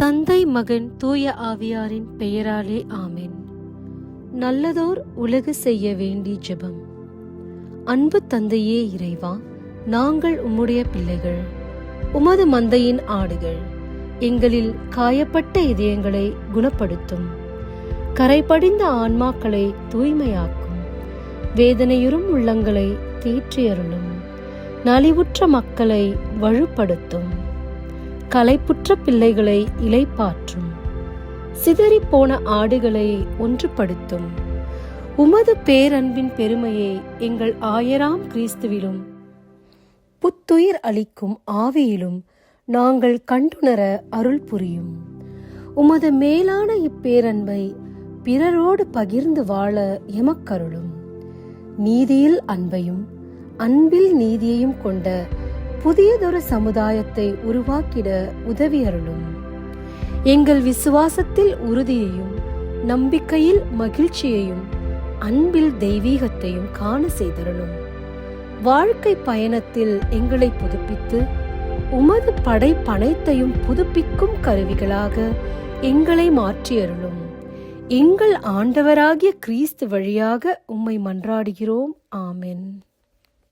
தந்தை, மகன், தூய ஆவியாரின் பெயராலே ஆமென். நல்லதோர் உலகு செய்ய வேண்டி ஜெபம். அன்பு தந்தையே இறைவா, நாங்கள் உம்முடைய பிள்ளைகள், உமது மந்தையின் ஆடுகள். எங்களில் காயப்பட்ட இதயங்களை குணப்படுத்தும், கரைபடிந்த ஆன்மாக்களை தூய்மையாக்கும், வேதனையுறும் உள்ளங்களை தேற்றியருளும், நலிவுற்ற மக்களை வலுப்படுத்தும், களைப்புற்ற பிள்ளைகளை இளைப்பாற்றும், சிதறிப்போன ஆடுகளை ஒன்றுபடுத்தும். உமது பேரன்பின் பெருமையை எங்கள் ஆயராம் கிறிஸ்துவிலும் புத்துயிர் அளிக்கும் ஆவியிலும் நாங்கள் கண்டுணர அருள் புரியும். உமது மேலான இப்பேரன்பை பிறரோடு பகிர்ந்து வாழ எமக்கருளும். நீதியில் அன்பையும் அன்பில் நீதியையும் கொண்ட புதியதொரு சமுதாயத்தை உருவாக்கிட உதவி அருளும். எங்கள் விசுவாசத்தில் உறுதியையும் நம்பிக்கையில் மகிழ்ச்சியையும் அன்பில் தெய்வீகத்தையும் காண செய்தருளும். வாழ்க்கை பயணத்தில் எங்களை புதுப்பித்து உமது படைப்பனைத்தையும் புதுப்பிக்கும் கருவிகளாக எங்களை மாற்றியருளும். எங்கள் ஆண்டவராகிய கிறிஸ்து வழியாக உம்மை மன்றாடுகிறோம். ஆமென்.